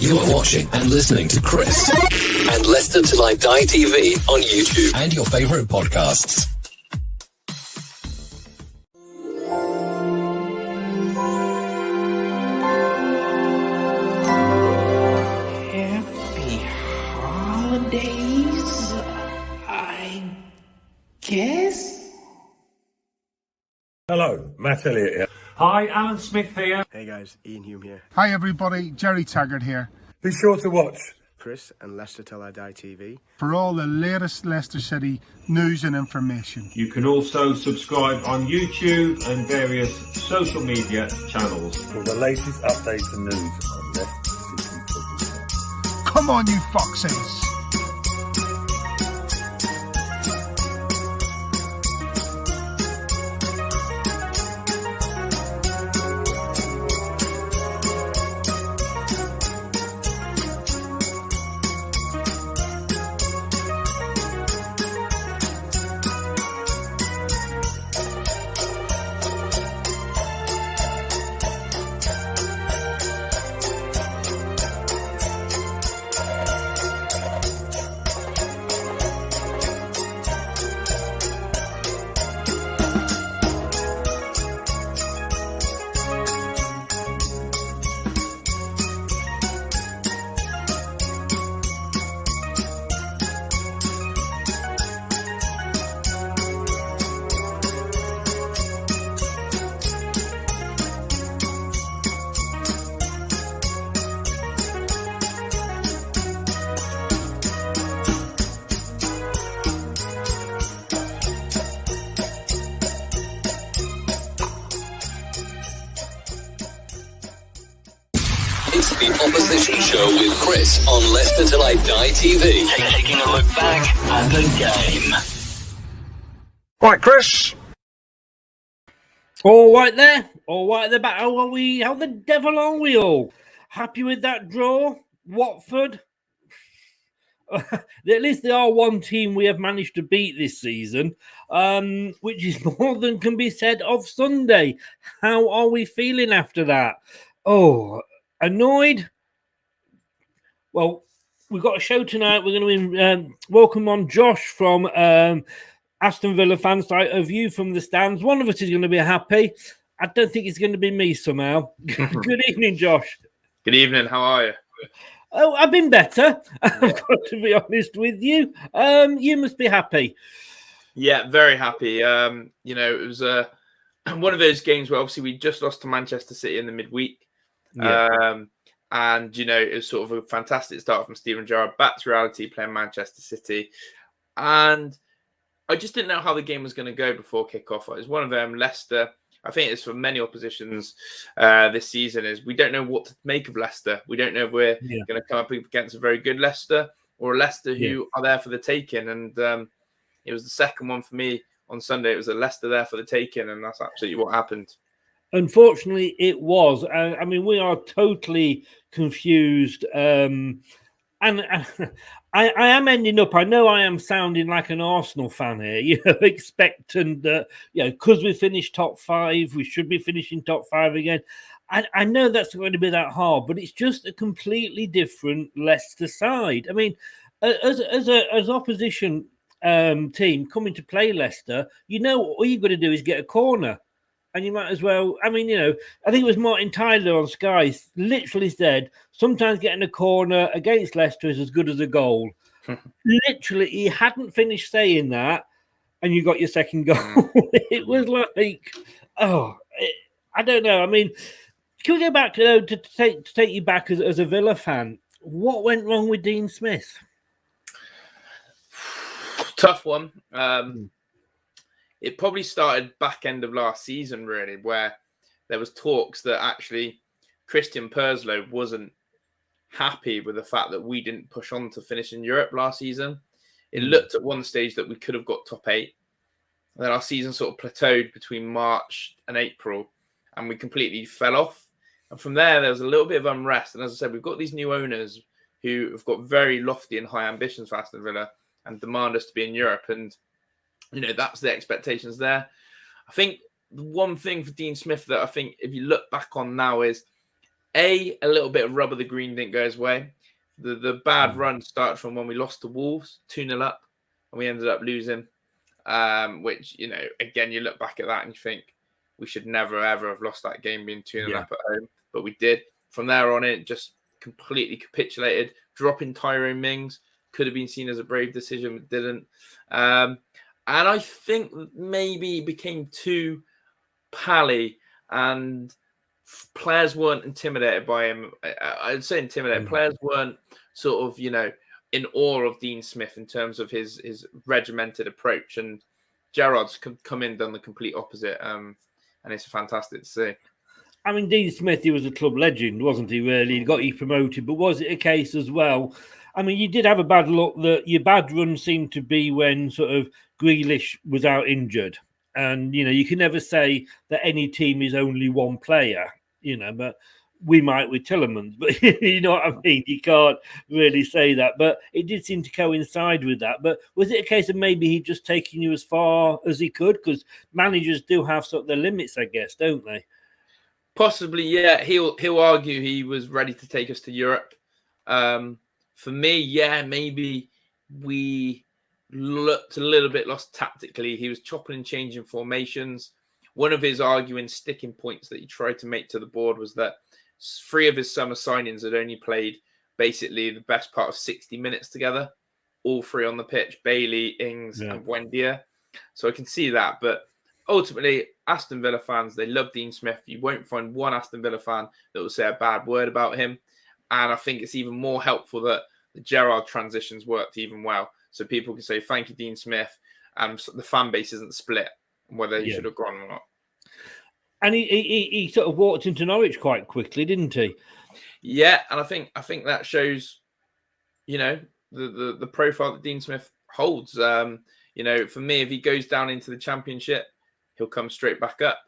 You are watching and listening to Chris and Leicester Till I Die TV on YouTube and your favourite podcasts. Happy holidays, I guess? Hello, Matt Elliott here. Hi, Alan Smith here. Hey guys, Ian Hume here. Hi everybody, Jerry Taggart here. Be sure to watch Chris and Leicester Till I Die TV For all the latest Leicester City news and information. You can also subscribe on YouTube and various social media channels. for the latest updates and news on Leicester City Football. Come on, you foxes! It's the Opposition Show with Chris on Leicester Till I Die TV. Taking a look back at the game. Right, Chris. All right there, all right at the back. How are we? How the devil are we all? Happy with that draw? Watford? At least they are one team we have managed to beat this season, which is more than can be said of Sunday. How are we feeling after that? Oh, annoyed? Well, we've got a show tonight. We're going to welcome on Josh from Aston Villa fan site, a view from the stands. One of us is going to be happy. I don't think it's going to be me somehow. Good evening, Josh. Good evening. How are you? Oh, I've been better. I've got to be honest with you. You must be happy. Yeah, very happy. It was one of those games where obviously we just lost to Manchester City in the midweek. Yeah. And, it was sort of a fantastic start from Steven Gerrard, back to reality, playing Manchester City. And I just didn't know how the game was going to go before kickoff. It was one of them, Leicester. I think it's for many oppositions this season is we don't know what to make of Leicester. We don't know if we're going to come up against a very good Leicester or a Leicester who are there for the taking. And it was the second one for me on Sunday. It was a Leicester there for the taking, and that's absolutely what happened. Unfortunately, it was. I mean, we are totally confused. And I am ending up, I know I am sounding like an Arsenal fan here, expectant that, because we finished top 5, we should be finishing top 5 again. I know that's going to be that hard, but it's just a completely different Leicester side. I mean, as opposition team coming to play Leicester, all you've got to do is get a corner. And you might as well, I think it was Martin Tyler on Sky literally said, sometimes getting a corner against Leicester is as good as a goal. Literally, he hadn't finished saying that, and you got your second goal. It was like, I don't know. I mean, can we go back to take you back as a Villa fan? What went wrong with Dean Smith? Tough one. It probably started back end of last season, really, where there was talks that actually Christian Perslow wasn't happy with the fact that we didn't push on to finish in Europe last season. It looked at one stage that we could have got top 8. And then our season sort of plateaued between March and April, and we completely fell off. And from there was a little bit of unrest. And as I said, we've got these new owners who have got very lofty and high ambitions for Aston Villa and demand us to be in Europe. And that's the expectations there. I think the one thing for Dean Smith that I think if you look back on now is A little bit of rub of the green didn't go his way. The bad run started from when we lost to Wolves 2-0 up, and we ended up losing. Which, you know, again, you look back at that and you think we should never ever have lost that game being 2-0 up at home, but we did. From there on, it just completely capitulated. Dropping Tyrone Mings could have been seen as a brave decision, but didn't. And I think maybe it became too pally, and players weren't intimidated by him. I'd say intimidated. Players weren't sort of, you know, in awe of Dean Smith in terms of his regimented approach. And Gerrard's come in, done the complete opposite. And it's fantastic to see. I mean, Dean Smith, he was a club legend, wasn't he, really? He got you promoted, but was it a case as well? I mean, you did have a bad luck that your bad run seemed to be when sort of Grealish was out injured. And, you know, you can never say that any team is only one player, you know, but we might with Tillermans, but you know what I mean? You can't really say that. But it did seem to coincide with that. But was it a case of maybe he just taking you as far as he could? Because managers do have sort of their limits, I guess, don't they? Possibly, yeah. He'll argue he was ready to take us to Europe. For me, yeah, maybe we looked a little bit lost tactically. He was chopping and changing formations. One of his arguing sticking points that he tried to make to the board was that 3 of his summer signings had only played basically the best part of 60 minutes together, all 3 on the pitch, Bailey, Ings, and Buendia. So I can see that. But ultimately, Aston Villa fans, they love Dean Smith. You won't find one Aston Villa fan that will say a bad word about him. And I think it's even more helpful that the Gerrard transitions worked even well. So people can say, thank you, Dean Smith. And the fan base isn't split on whether he should have gone or not. And he sort of walked into Norwich quite quickly, didn't he? Yeah, and I think that shows, you know, the profile that Dean Smith holds. You know, for me, if he goes down into the Championship, he'll come straight back up.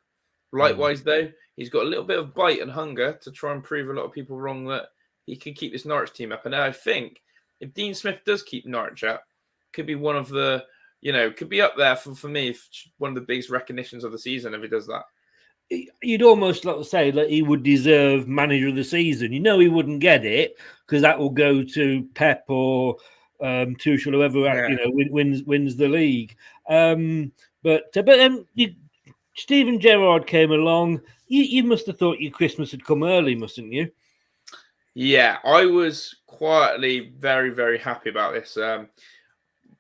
Likewise, though, he's got a little bit of bite and hunger to try and prove a lot of people wrong that he can keep this Norwich team up. And I think if Dean Smith does keep Norwich up, could be one of the, you know, could be up there for me, one of the biggest recognitions of the season if he does that. You'd almost like to say that he would deserve manager of the season. You know, he wouldn't get it because that will go to Pep or Tuchel, whoever you know wins the league. But then Steven Gerrard came along. You must have thought your Christmas had come early, mustn't you? Yeah, I was quietly very, very happy about this.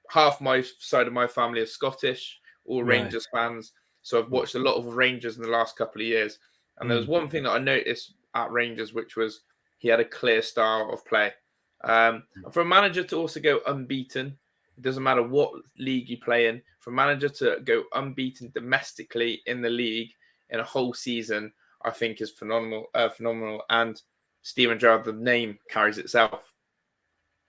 Half my side of my family is Scottish, all Rangers fans. So I've watched a lot of Rangers in the last couple of years. And there was one thing that I noticed at Rangers, which was he had a clear style of play. For a manager to also go unbeaten, it doesn't matter what league you play in, for a manager to go unbeaten domestically in the league in a whole season, I think is phenomenal. And Steven Gerrard, the name carries itself.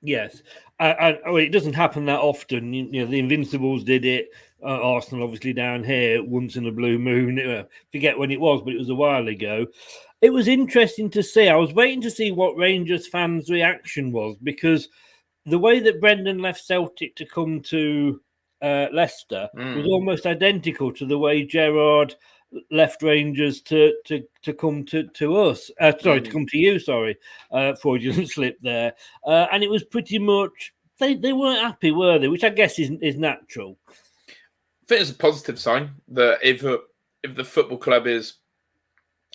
Yes, it doesn't happen that often. You know, the Invincibles did it. Arsenal, obviously, down here once in a blue moon. Forget when it was, but it was a while ago. It was interesting to see. I was waiting to see what Rangers fans' reaction was because the way that Brendan left Celtic to come to Leicester was almost identical to the way Gerrard left Rangers to come to us. To come to you. Sorry, fraudulent slip there. And it was pretty much they weren't happy, were they? Which I guess is natural. I think it's a positive sign that if the football club is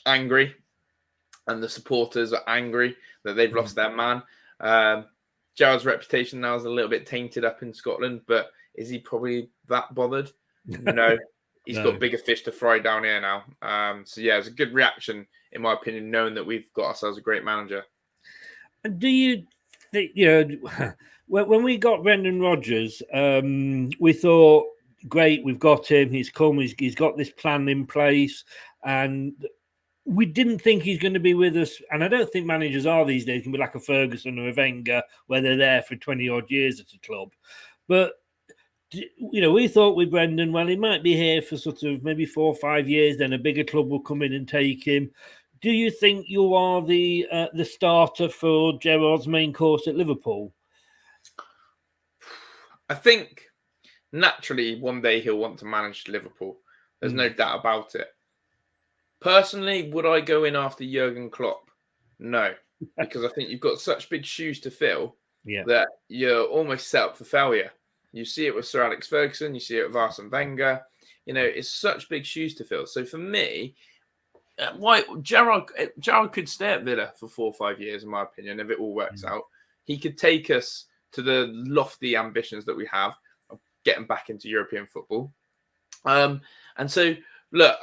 angry and the supporters are angry that they've lost their man. Gerrard's reputation now is a little bit tainted up in Scotland, but is he probably that bothered? No. He's got bigger fish to fry down here now. So, yeah, it's a good reaction, in my opinion, knowing that we've got ourselves a great manager. And do you think, you know, when we got Brendan Rodgers, we thought, great, we've got him. He's come. He's got this plan in place. And we didn't think he's going to be with us. And I don't think managers are these days. It can be like a Ferguson or a Wenger, where they're there for 20-odd years at a club. But you know, we thought with Brendan, well, he might be here for sort of maybe 4 or 5 years, then a bigger club will come in and take him. Do you think you are the starter for Gerrard's main course at Liverpool? I think naturally one day he'll want to manage Liverpool. There's no doubt about it. Personally, would I go in after Jurgen Klopp? No, because I think you've got such big shoes to fill Yeah. that you're almost set up for failure. You see it with Sir Alex Ferguson, you see it with Arsene Wenger. You know, it's such big shoes to fill. So for me, why Gerrard could stay at Villa for 4 or 5 years, in my opinion, if it all works out. He could take us to the lofty ambitions that we have of getting back into European football. And so, look,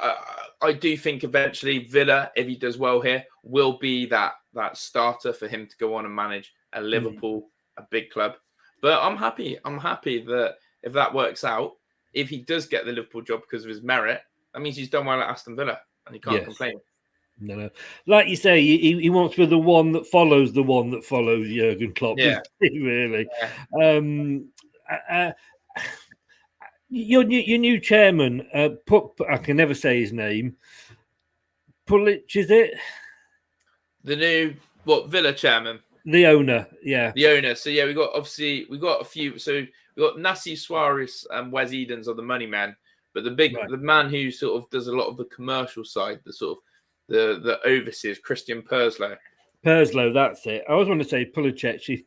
I do think eventually Villa, if he does well here, will be that starter for him to go on and manage a Liverpool, a big club. But I'm happy. I'm happy that if that works out, if he does get the Liverpool job because of his merit, that means he's done well at Aston Villa and he can't complain. No. Like you say, he wants to be the one that follows Jurgen Klopp, Yeah. really. Yeah. Your new chairman, I can never say his name. Pulic, is it? The new Villa chairman? The owner, yeah. The owner. So yeah, we got a few. So we got Nassi Suarez and Wes Edens are the money man, but the man who sort of does a lot of the commercial side, the sort of the overseers, Christian Perslow. Perslow, that's it. I always want to say Pulicek,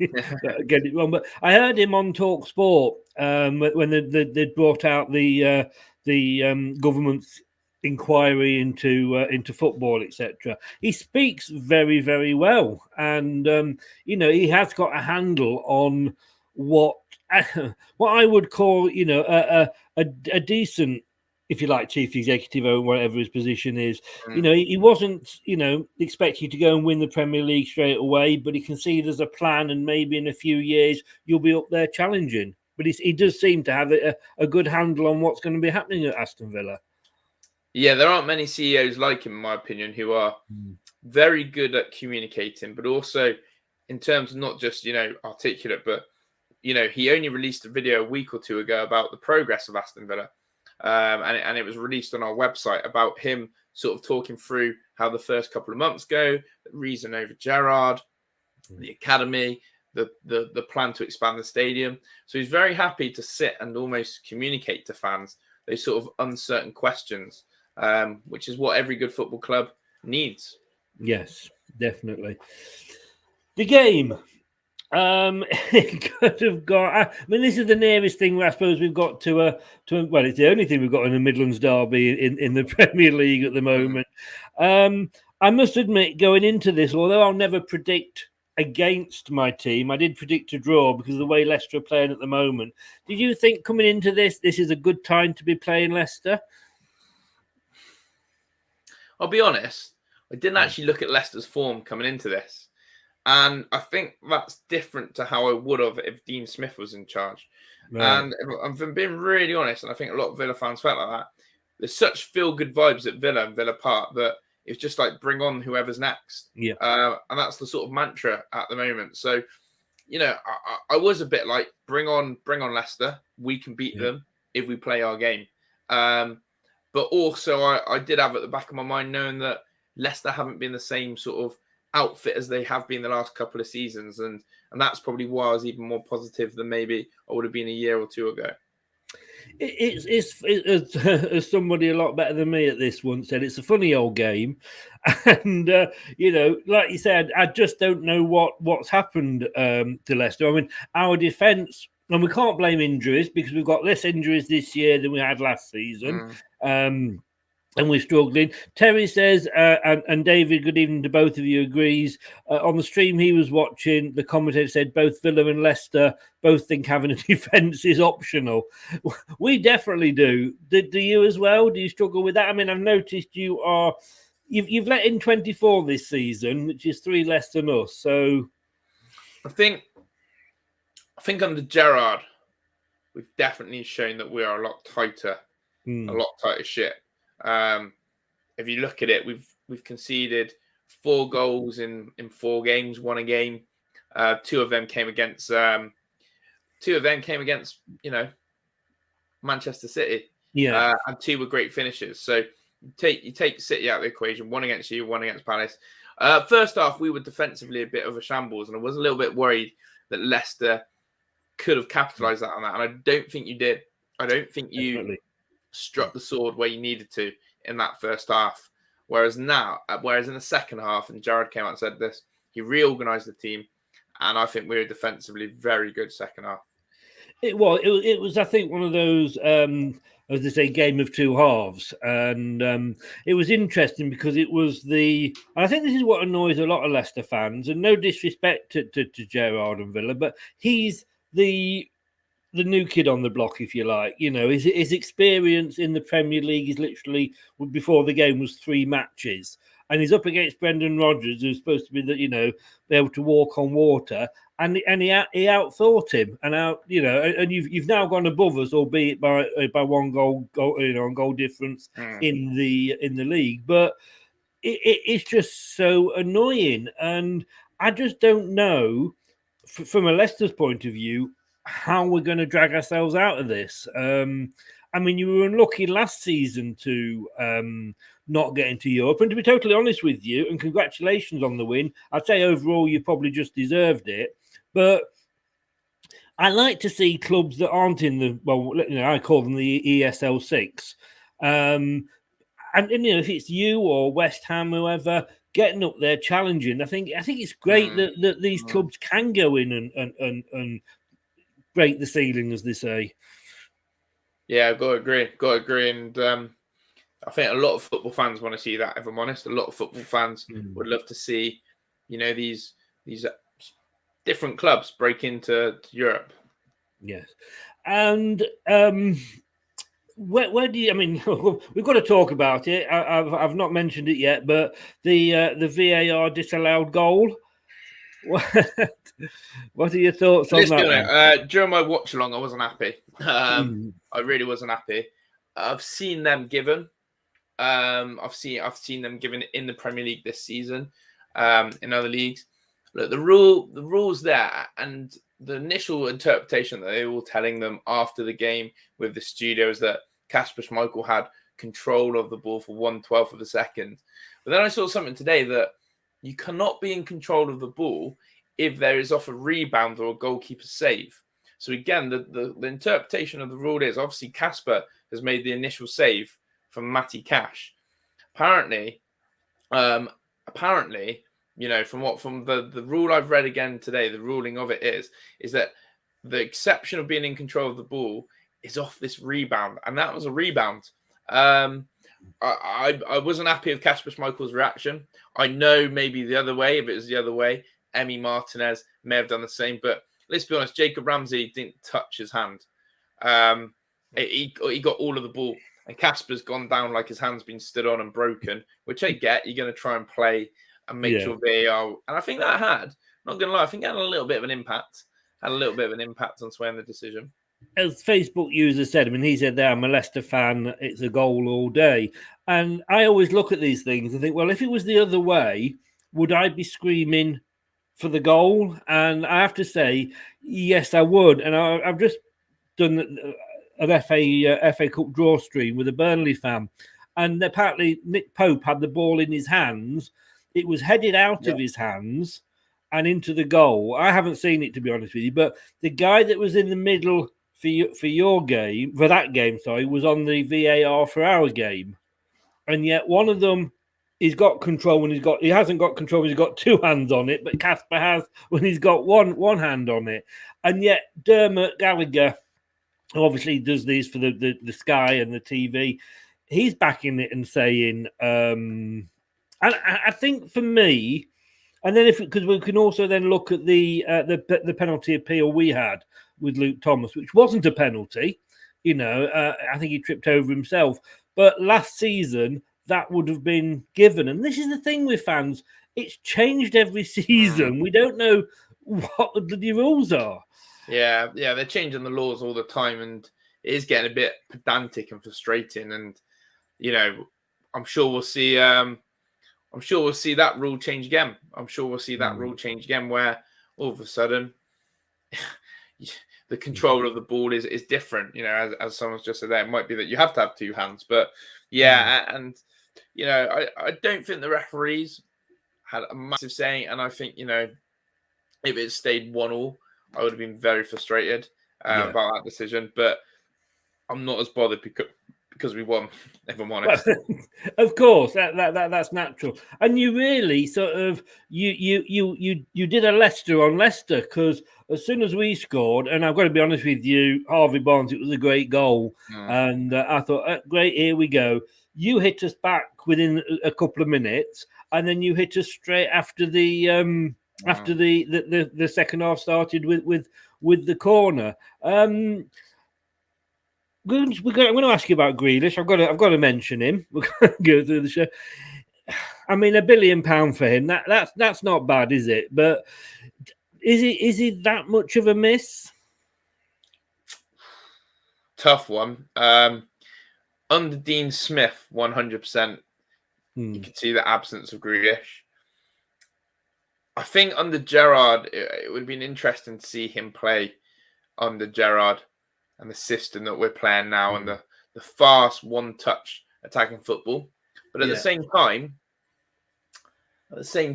get it wrong, but I heard him on Talk Sport when they brought out the government's inquiry into football, etc. He speaks very, very well, and he has got a handle on what I would call a decent, if you like, chief executive or whatever his position is. He wasn't, expect you to go and win the Premier League straight away, but he can see there's a plan and maybe in a few years you'll be up there challenging. But he does seem to have a good handle on what's going to be happening at Aston Villa. Yeah, there aren't many CEOs like him, in my opinion, who are very good at communicating, but also in terms of not just, articulate, but, he only released a video a week or two ago about the progress of Aston Villa. And it was released on our website about him sort of talking through how the first couple of months go, the reason over Gerrard, the academy, the plan to expand the stadium. So he's very happy to sit and almost communicate to fans those sort of uncertain questions, which is what every good football club needs. Yes, definitely. The game. It could have got. I mean, this is the nearest thing where I suppose we've got to well, it's the only thing we've got in the Midlands derby in the Premier League at the moment. I must admit, going into this, although I'll never predict against my team, I did predict a draw because of the way Leicester are playing at the moment. Did you think coming into this is a good time to be playing Leicester? I'll be honest, I didn't actually look at Leicester's form coming into this. And I think that's different to how I would have if Dean Smith was in charge. Right. And I'm being really honest, and I think a lot of Villa fans felt like that. There's such feel-good vibes at Villa and Villa Park that it's just like bring on whoever's next. Yeah. And that's the sort of mantra at the moment. So, I was a bit like, bring on Leicester. We can beat them if we play our game. But also I did have at the back of my mind knowing that Leicester haven't been the same sort of outfit as they have been the last couple of seasons, and that's probably why I was even more positive than maybe I would have been a year or two ago. It's as somebody a lot better than me at this once said, it's a funny old game, and like you said, I just don't know what's happened to Leicester. I mean, our defence, and we can't blame injuries because we've got less injuries this year than we had last season. And we're struggling. Terry says, and David, good evening to both of you, agrees. On the stream he was watching, the commentator said both Villa and Leicester both think having a defence is optional. We definitely do. Do you as well? Do you struggle with that? I mean, I've noticed you've let in 24 this season, which is 3 less than us. So I think under Gerrard, we've definitely shown that we are a lot tighter ship. If you look at it, we've conceded 4 goals in 4 games, 1 a game. 2 of them came against Manchester City. Yeah, and 2 were great finishes. So you take City out of the equation. 1 against you, 1 against Palace. First half, we were defensively a bit of a shambles, and I was a little bit worried that Leicester could have capitalised on that, and I don't think you did. I don't think you struck the sword where you needed to in that first half. Whereas in the second half, and Jared came out and said this, he reorganised the team, and I think we were defensively very good second half. It was, I think, one of those, as they say, game of two halves. And it was interesting because it was I think this is what annoys a lot of Leicester fans, and no disrespect to Gerrard and Villa, but he's the new kid on the block, if you like. His experience in the Premier League is literally, before the game, was 3 matches. And he's up against Brendan Rodgers, who's supposed to be be able to walk on water, and he outthought him, and you've now gone above us, albeit by 1 goal, on goal difference in the league. But it's just so annoying, and I just don't know, from a Leicester's point of view, how we're going to drag ourselves out of this. You were unlucky last season to not get into Europe. And to be totally honest with you, and congratulations on the win, I'd say overall you probably just deserved it. But I like to see clubs that aren't in I call them the ESL 6. And if it's you or West Ham, whoever, getting up there, challenging, I think it's great that these clubs can go in and break the ceiling, as they say. Yeah, I've got to agree. And I think a lot of football fans want to see that, if I'm honest. A lot of football fans would love to see, these different clubs break into Europe. Yes. And where do you, we've got to talk about it. I've not mentioned it yet, but the VAR disallowed goal. What are your thoughts on that? During my watch along, I wasn't happy. I really wasn't happy. I've seen them given. I've seen them given in the Premier League this season, in other leagues. Look, the rules there, and the initial interpretation that they were telling them after the game with the studio is that Kasper Schmeichel had control of the ball for 1/12 of a second. But then I saw something today that you cannot be in control of the ball if there is off a rebound or a goalkeeper save. So again, the interpretation of the rule is, obviously Kasper has made the initial save from Matty Cash. Apparently, from the rule I've read again today, the ruling of it is that the exception of being in control of the ball is off this rebound, and that was a rebound. I wasn't happy with Kasper Schmeichel's reaction. I know maybe the other way, if it was the other way, Emi Martinez may have done the same, but let's be honest, Jacob Ramsey didn't touch his hand. He got all of the ball, and Kasper's gone down like his hand's been stood on and broken, which I get. You're going to try and play and make sure VAR, and I think that had, not going to lie, I think it had a little bit of an impact. On swaying the decision. As Facebook user said, he said there, I'm a Leicester fan, it's a goal all day. And I always look at these things and think, well, if it was the other way, would I be screaming for the goal? And I have to say, yes, I would. And I've just done an FA Cup draw stream with a Burnley fan. And apparently Nick Pope had the ball in his hands. It was headed out of his hands and into the goal. I haven't seen it, to be honest with you. But the guy that was in the middle for that game, was on the VAR for our game, and yet one of them, he's got control when he hasn't got control when he's got 2 hands on it, but Kasper has when he's got one hand on it, and yet Dermot Gallagher, who obviously does these for the Sky and the TV, he's backing it and saying, and I think for me, and then because we can also then look at the penalty appeal we had with Luke Thomas, which wasn't a penalty, I think he tripped over himself. But last season, that would have been given. And this is the thing with fans. It's changed every season. We don't know what the bloody rules are. Yeah, they're changing the laws all the time, and it is getting a bit pedantic and frustrating. And, I'm sure we'll see that rule change again. Where all of a sudden the control of the ball is different. As someone's just said there, it might be that you have to have 2 hands. But and I don't think the referees had a massive say. And I think, if it stayed 1-1, I would have been very frustrated about that decision. But I'm not as bothered because we won, if I'm honest. Of course, that's natural. And you really sort of you did a Leicester on Leicester, because as soon as we scored, and I've got to be honest with you, Harvey Barnes, it was a great goal, and I thought, great, here we go. You hit us back within a couple of minutes, and then you hit us straight after the after the second half started with the corner. I'm going to ask you about Grealish. I've got to mention him. We're going to go through the show. I mean, £1 billion for him. That's not bad, is it? But is he that much of a miss? Tough one. Under Dean Smith, 100%. You can see the absence of Grealish. I think under Gerrard, it would have been interesting to see him play under Gerrard and the system that we're playing now, and the fast one-touch attacking football. But at the same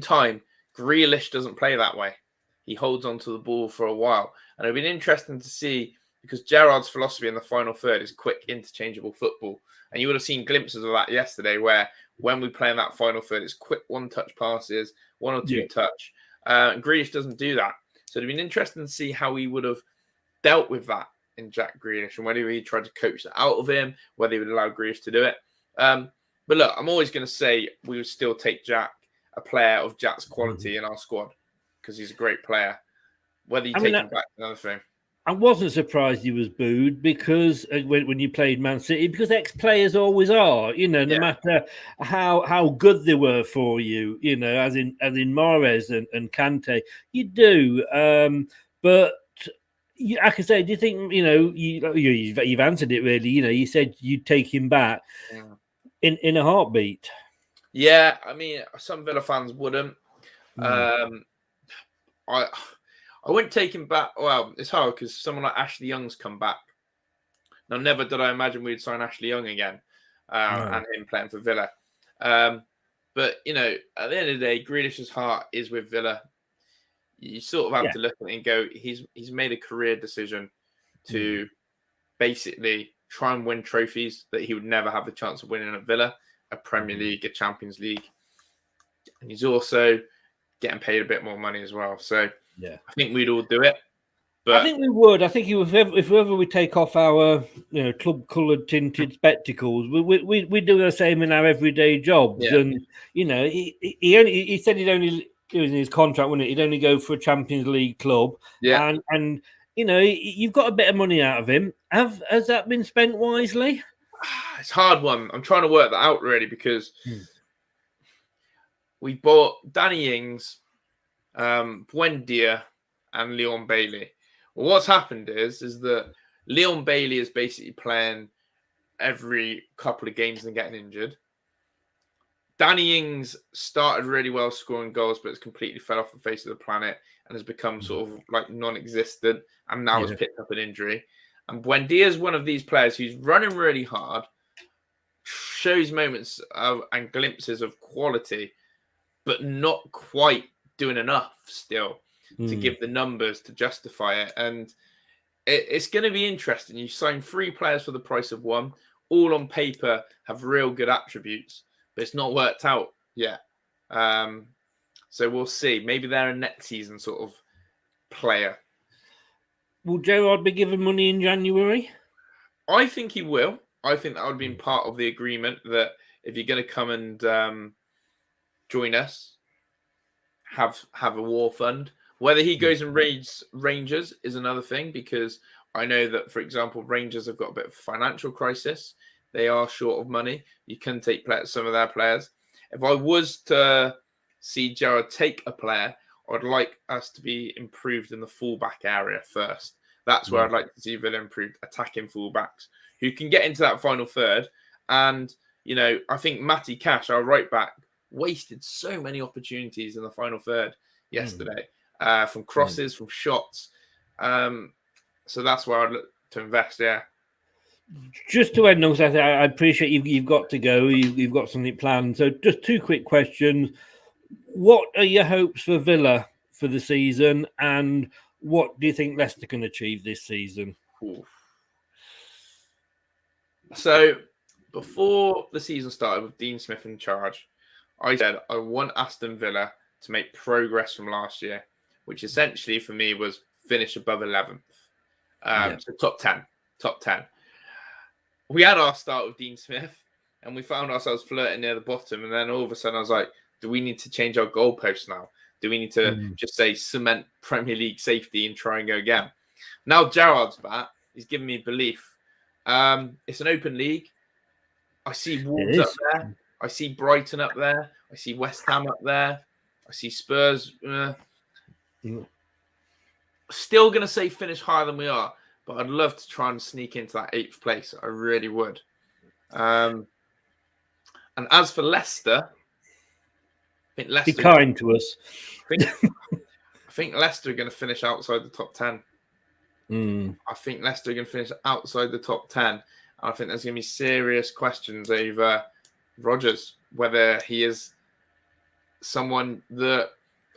time, Grealish doesn't play that way. He holds onto the ball for a while. And it'd been interesting to see, because Gerrard's philosophy in the final third is quick, interchangeable football. And you would have seen glimpses of that yesterday, where when we play in that final third, it's quick one-touch passes, one or two touch. Grealish doesn't do that. So it'd been interesting to see how he would have dealt with that in Jack Grealish, and whether he tried to coach that out of him, whether he would allow Grealish to do it. But look, I'm always going to say we would still take Jack, a player of Jack's quality in our squad, because he's a great player. Whether you take him back, another thing. I wasn't surprised he was booed, because when you played Man City, because ex-players always are, no matter how good they were for you, as in Mahrez and Kante, you do. But I can say, do you think, you've answered it really, you said you'd take him back in a heartbeat. Yeah, I mean, some Villa fans wouldn't. I wouldn't take him back. Well, it's hard because someone like Ashley Young's come back. Now, never did I imagine we'd sign Ashley Young again and him playing for Villa. But, at the end of the day, Grealish's heart is with Villa. You sort of have to look at it and go, he's made a career decision to basically try and win trophies that he would never have the chance of winning at Villa, a Premier League, a Champions League. And he's also getting paid a bit more money as well. So I think we'd all do it. But I think we would. I think if ever we take off our club-coloured tinted spectacles, we do the same in our everyday jobs. Yeah. And he said it was in his contract, wouldn't it? He'd only go for a Champions League club. Yeah. And you've got a bit of money out of him. Has that been spent wisely? It's a hard one. I'm trying to work that out really, because we bought Danny Ings, Buendia, and Leon Bailey. Well, what's happened is that Leon Bailey is basically playing every couple of games and getting injured. Danny Ings started really well scoring goals, but has completely fell off the face of the planet and has become sort of like non-existent, and now has picked up an injury. And Buendia is one of these players who's running really hard, shows moments and glimpses of quality, but not quite doing enough still to give the numbers to justify it. And it's going to be interesting. You sign 3 players for the price of 1, all on paper have real good attributes, but it's not worked out yet. So we'll see. Maybe they're a next season sort of player. Will Gerrard be given money in January? I think he will. I think that would have been part of the agreement, that if you're going to come and join us, have a war fund. Whether he goes and raids Rangers is another thing, because I know that, for example, Rangers have got a bit of a financial crisis. They are short of money. You can take some of their players. If I was to see Gerrard take a player, I'd like us to be improved in the fullback area first. That's where I'd like to see Villa improved, attacking fullbacks who can get into that final third. And, I think Matty Cash, our right back, wasted so many opportunities in the final third yesterday, from crosses, from shots. So that's where I'd look to invest, Just to end, I appreciate you've got to go. You've got something planned. So just 2 quick questions. What are your hopes for Villa for the season, and what do you think Leicester can achieve this season? So before the season started with Dean Smith in charge, I said I want Aston Villa to make progress from last year, which essentially for me was finish above 11th. So top 10. We had our start with Dean Smith and we found ourselves flirting near the bottom. And then all of a sudden I was like, do we need to change our goalposts now? Do we need to just say cement Premier League safety and try and go again? Now Gerrard's back. He's giving me belief. It's an open league. I see Wolves up there. I see Brighton up there. I see West Ham up there. I see Spurs. Still going to say finish higher than we are, but I'd love to try and sneak into that 8th place. I really would. And as for Leicester, I think Leicester... Be kind to us. I think Leicester are going to finish outside the top 10. I think Leicester are going to finish outside the top 10. And I think there's going to be serious questions over Rodgers, whether he is someone that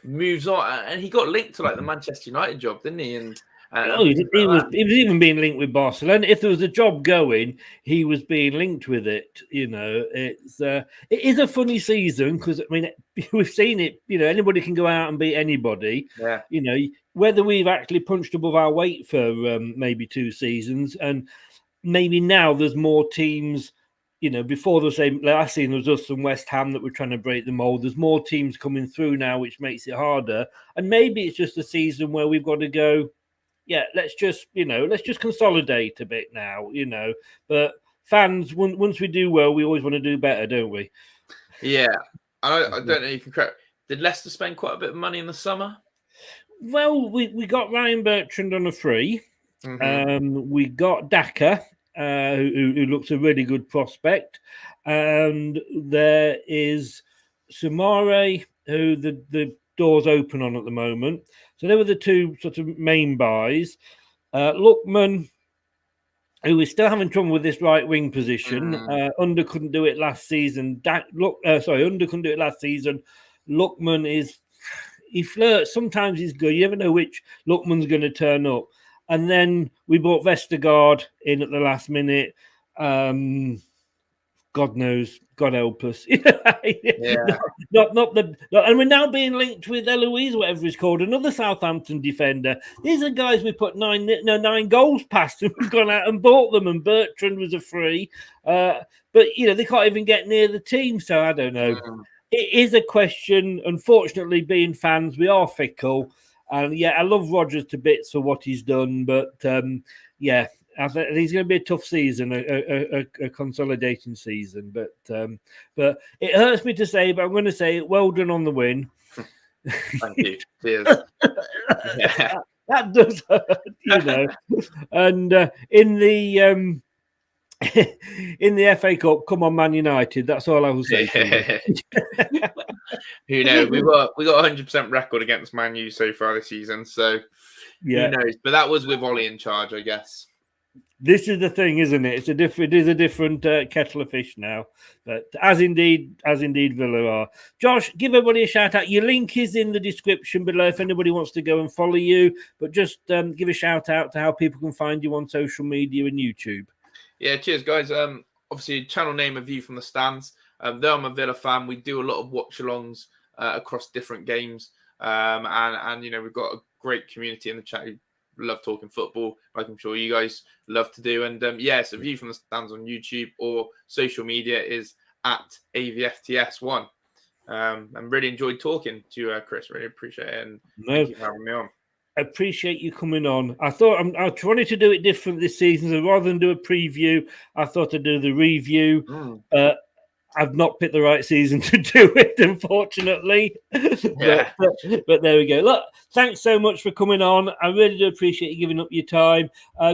moves on. And he got linked to like the Manchester United job, didn't he? And he was even being linked with Barcelona. If there was a job going, he was being linked with it. You know, it is a funny season because I mean we've seen it. You know, anybody can go out and beat anybody. Yeah. You know, whether we've actually punched above our weight for maybe 2 seasons, and maybe now there's more teams. You know, before the same last season there was us and West Ham that were trying to break the mold. There's more teams coming through now, which makes it harder. And maybe it's just a season where we've got to go. Yeah, let's just consolidate a bit now, you know. But fans, once we do well, we always want to do better, don't we? Yeah. I don't know if you can correct. Did Leicester spend quite a bit of money in the summer? Well, we got Ryan Bertrand on a free. We got Daka, who looks a really good prospect. And there is Sumare, who the door's open on at the moment. So they were the 2 sort of main buys. Lookman, who is still having trouble with this right wing position. Under couldn't do it last season. Under couldn't do it last season. Lookman he flirts. Sometimes he's good. You never know which Lookman's going to turn up. And then we bought Vestergaard in at the last minute. God knows, God help us. And we're now being linked with Eloise, whatever it's called, another Southampton defender. These are guys we put 9 goals past, and we've gone out and bought them. And Bertrand was a free, but you know they can't even get near the team. So I don't know. It is a question. Unfortunately, being fans, we are fickle, and I love Rodgers to bits for what he's done, but I think it's going to be a tough season, a consolidating season. But it hurts me to say, but I'm going to say well done on the win. Thank you. Cheers. That does hurt, you know. And in the FA Cup, come on, Man United. That's all I will say. Who knows? We got 100% record against Man U so far this season. So who knows? But that was with Ollie in charge, I guess. This is the thing, isn't it? It is a different kettle of fish now. But as indeed Villa are. Josh, give everybody a shout out. Your link is in the description below if anybody wants to go and follow you. But just give a shout out to how people can find you on social media and YouTube. Yeah, cheers, guys. Obviously, channel name A View from the Stands. Though I'm a Villa fan, we do a lot of watch-alongs across different games. And you know, we've got a great community in the chat who love talking football, like I'm sure you guys love to do. And it's A View from the Stands on YouTube, or social media is at AVFTS1. And really enjoyed talking to you, Chris. Really appreciate it. And thank you for having me on. Appreciate you coming on. I thought I wanted to do it different this season. So rather than do a preview, I thought I'd do the review. I've not picked the right season to do it, unfortunately. Yeah. but there we go. Look, thanks so much for coming on. I really do appreciate you giving up your time.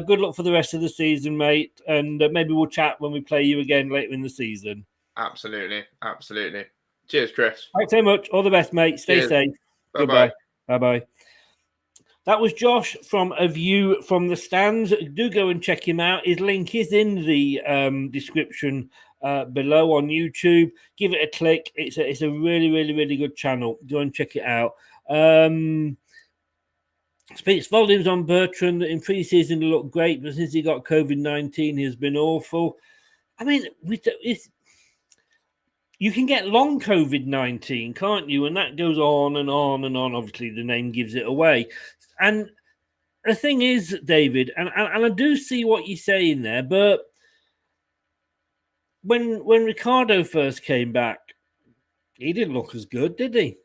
Good luck for the rest of the season, mate. And maybe we'll chat when we play you again later in the season. Absolutely. Cheers, Chris. Thanks so much. All the best, mate. Stay safe. Bye-bye. Goodbye. Bye-bye. That was Josh from A View from the Stands. Do go and check him out. His link is in the description below on YouTube. Give it a click. It's a really, really, really good channel. Go and check it out. Speaks volumes on Bertrand. In pre-season, he looked great, but since he got COVID-19, he has been awful. I mean, you can get long COVID-19, can't you? And that goes on and on and on. Obviously, the name gives it away. And the thing is, David, and I do see what you're saying there, but when Ricardo first came back, he didn't look as good, did he?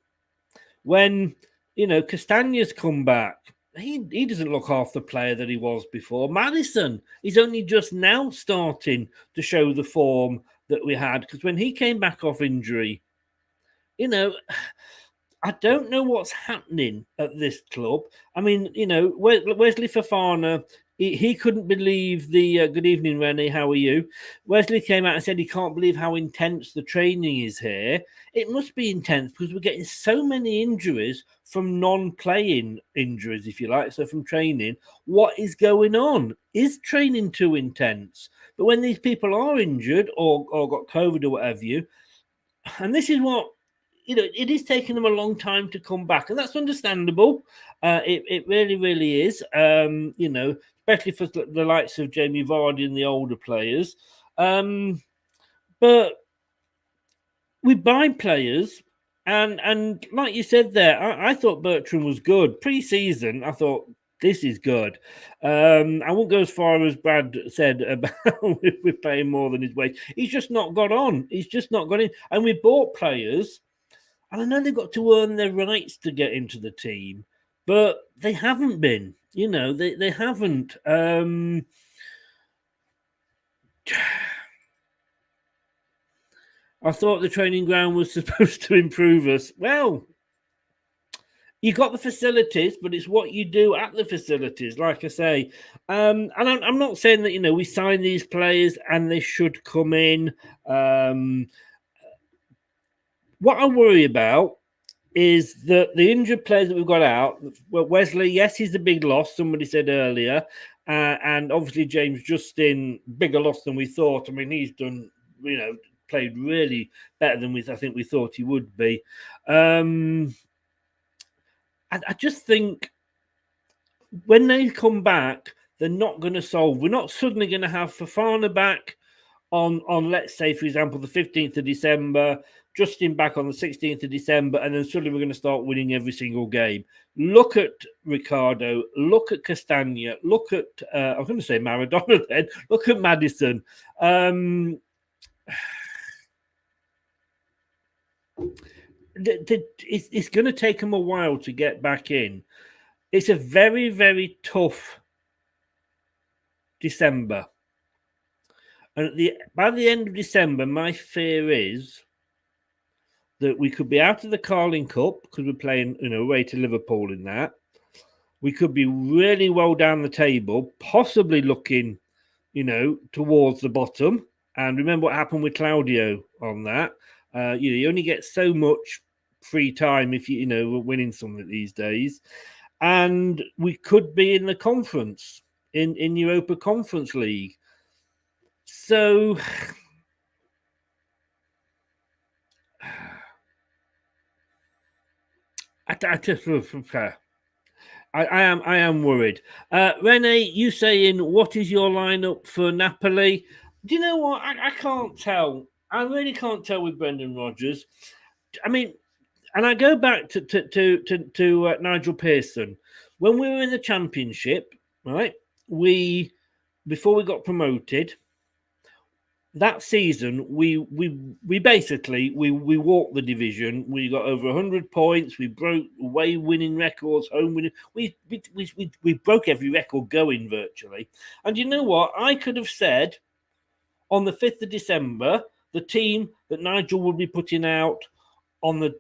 When, Castagna's come back, he doesn't look half the player that he was before. Maddison, he's only just now starting to show the form that we had, because when he came back off injury, I don't know what's happening at this club. I mean, Wesley Fofana, he couldn't believe the good evening, Rennie, how are you? Wesley came out and said he can't believe how intense the training is here. It must be intense because we're getting so many injuries from non-playing injuries, if you like, so from training. What is going on? Is training too intense? But when these people are injured or got COVID or whatever and this is what, it is taking them a long time to come back, and that's understandable. It really, really is. Especially for the likes of Jamie Vardy and the older players. But we buy players, and like you said there, I thought Bertrand was good pre-season. I thought this is good. I won't go as far as Brad said about we're paying more than his wage. He's just not got on. He's just not got in, and we bought players. And I know they've got to earn their rights to get into the team, but they haven't been. They haven't. I thought the training ground was supposed to improve us. Well, you got the facilities, but it's what you do at the facilities, like I say. And I'm not saying that, we sign these players and they should come in. What I worry about is that the injured players that we've got out, well, Wesley, yes, he's a big loss, somebody said earlier. And obviously James Justin, bigger loss than we thought. I mean, he's done, played really better than I think we thought he would be. I just think when they come back, they're not going to solve. We're not suddenly going to have Fofana back on, let's say, for example, the 15th of December, Justin back on the 16th of December, and then suddenly we're going to start winning every single game. Look at Ricardo, look at Castagna, look at, I'm going to say Maradona then, look at Maddison. It's going to take them a while to get back in. It's a very, very tough December. And by the end of December, my fear is that we could be out of the Carling Cup because we're playing, away to Liverpool in that. We could be really well down the table, possibly looking, towards the bottom. And remember what happened with Claudio on that. You only get so much free time if we're winning something these days. And we could be in the conference, in Europa Conference League. So I am worried. Rene, you saying what is your lineup for Napoli? Do you know what? I can't tell. I really can't tell with Brendan Rodgers. I mean, and I go back to Nigel Pearson when we were in the Championship, right? Before we got promoted. That season, we basically walked the division. We got over 100 points. We broke away winning records, home winning. We broke every record going virtually. And you know what? I could have said on the 5th of December, the team that Nigel would be putting out on the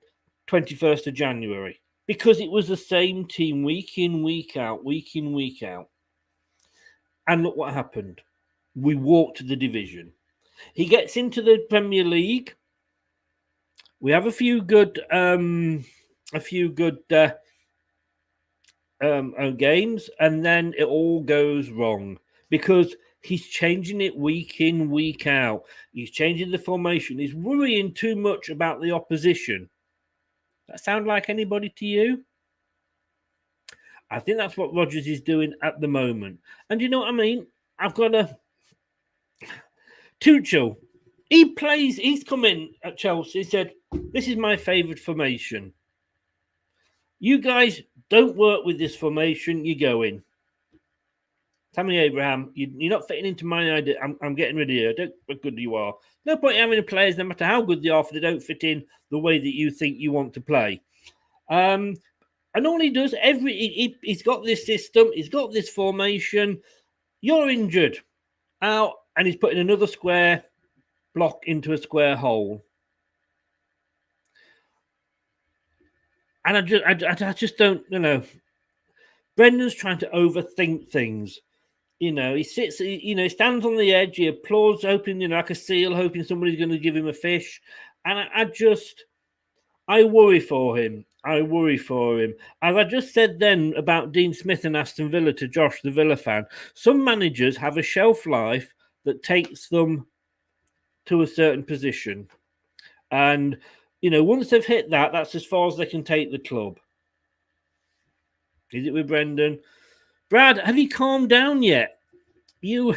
21st of January, because it was the same team week in, week out, week in, week out. And look what happened. We walked the division. He gets into the Premier League. We have a few good games, and then it all goes wrong because he's changing it week in, week out. He's changing the formation. He's worrying too much about the opposition. That sound like anybody to you? I think that's what Rodgers is doing at the moment. And you know what I mean? I've got Tuchel, he's come in at Chelsea, he said, this is my favourite formation. You guys don't work with this formation, you go in. Tammy Abraham, you're not fitting into my idea. I'm getting rid of you. I don't know how good you are. No point in having players, no matter how good they are, if they don't fit in the way that you think you want to play. And all he does, he's got this system, he's got this formation. You're injured. Out, and he's putting another square block into a square hole. And I just don't, Brendan's trying to overthink things. He sits, he stands on the edge, he applauds, hoping, like a seal, hoping somebody's going to give him a fish. And I worry for him. As I just said then about Dean Smith and Aston Villa to Josh, the Villa fan, some managers have a shelf life that takes them to a certain position. And, once they've hit that, that's as far as they can take the club. Is it with Brendan? Brad, have you calmed down yet? You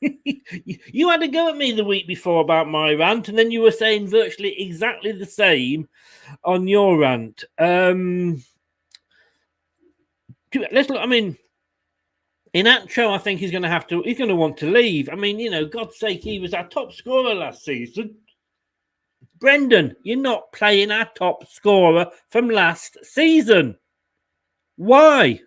you had a go at me the week before about my rant, and then you were saying virtually exactly the same on your rant. Let's look. I mean, Inacho, I think he's going to want to leave. I mean, God's sake, he was our top scorer last season. Brendan, you're not playing our top scorer from last season. Why?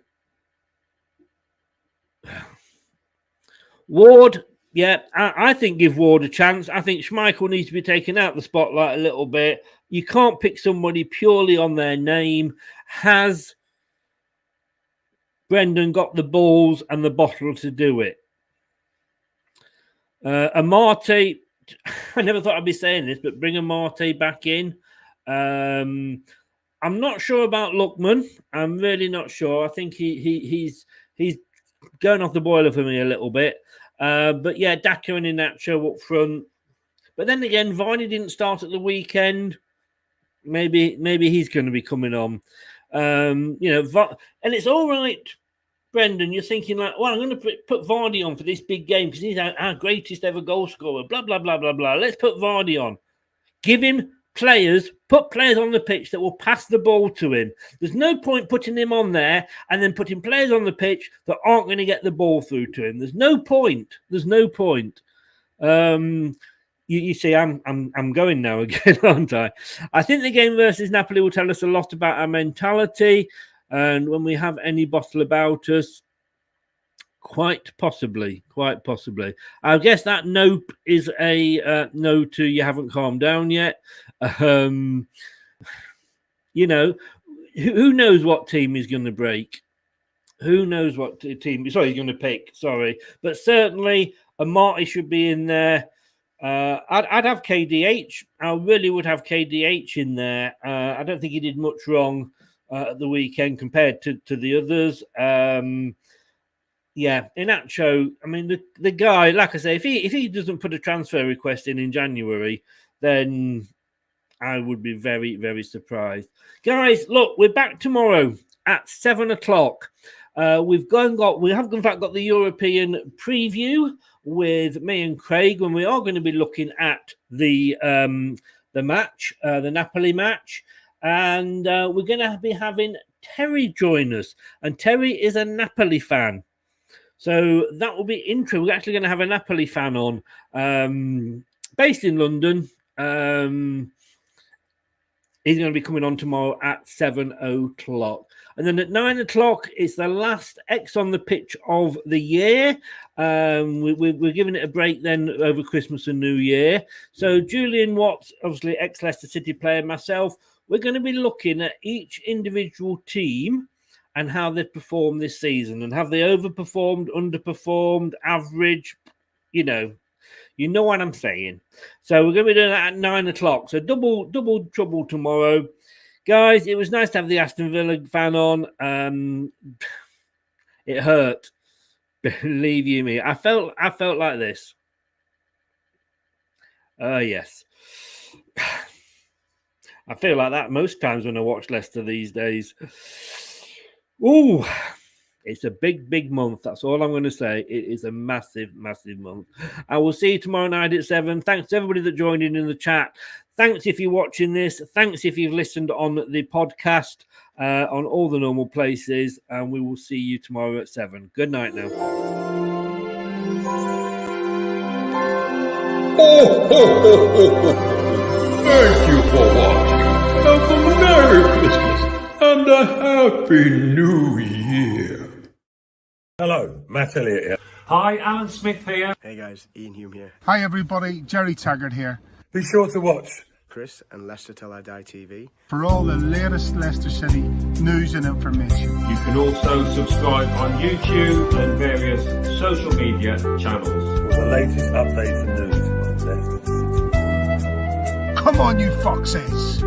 Ward, yeah, I think give Ward a chance. I think Schmeichel needs to be taken out of the spotlight a little bit. You can't pick somebody purely on their name. Has Brendan got the balls and the bottle to do it? Amarte, I never thought I'd be saying this, but bring Amarte back in. I'm not sure about Lookman. I'm really not sure. I think he's going off the boiler for me a little bit. But yeah, Daka and Inacho up front. But then again, Varney didn't start at the weekend. Maybe he's going to be coming on. And it's all right, Brendan. You're thinking like, well, I'm going to put Vardy on for this big game because he's our greatest ever goal scorer. Blah blah blah blah blah. Let's put Vardy on. Give him put players on the pitch that will pass the ball to him. There's no point putting him on there and then putting players on the pitch that aren't going to get the ball through to him. There's no point. You see, I'm going now again, aren't I? I think the game versus Napoli will tell us a lot about our mentality, and when we have any bottle about us, quite possibly. I guess that nope is a no to you haven't calmed down yet. Who knows what team he's going to break? Who knows what team he's going to pick? Sorry, but certainly Amati should be in there. I'd have KDH. I really would have KDH in there. I don't think he did much wrong at the weekend compared to the others. Yeah, Inacho, I mean, the guy, like I say, if he doesn't put a transfer request in January, then I would be very, very surprised. Guys, look, we're back tomorrow at 7:00. We have in fact got the European preview with me and Craig, when we are going to be looking at the match, the Napoli match, and we're going to be having Terry join us, and Terry is a Napoli fan. So that will be interesting. We're actually going to have a Napoli fan on, based in London. He's going to be coming on tomorrow at 7:00. And then at 9:00, it's the last X on the pitch of the year. We're giving it a break then over Christmas and New Year. So Julian Watts, obviously ex-Leicester City player, myself, we're going to be looking at each individual team and how they've performed this season, and have they overperformed, underperformed, average, you know what I'm saying. So we're going to be doing that at 9:00. So double trouble tomorrow. Guys, it was nice to have the Aston Villa fan on. It hurt. Believe you me. I felt like this. Yes. I feel like that most times when I watch Leicester these days. Ooh, It's a big, big month. That's all I'm going to say. It is a massive, massive month. I will see you tomorrow night at 7. Thanks to everybody that joined in the chat. Thanks if you're watching this. Thanks if you've listened on the podcast, on all the normal places. And we will see you tomorrow at 7. Good night now. Thank you for watching. Have a Merry Christmas and a Happy New Year. Hello, Matt Elliott here. Hi, Alan Smith here. Hey guys, Ian Hume here. Hi everybody, Jerry Taggart here. Be sure to watch Chris and Leicester Till I Die TV. For all the latest Leicester City news and information. You can also subscribe on YouTube and various social media channels. for the latest updates and news on Leicester City. Come on, you foxes!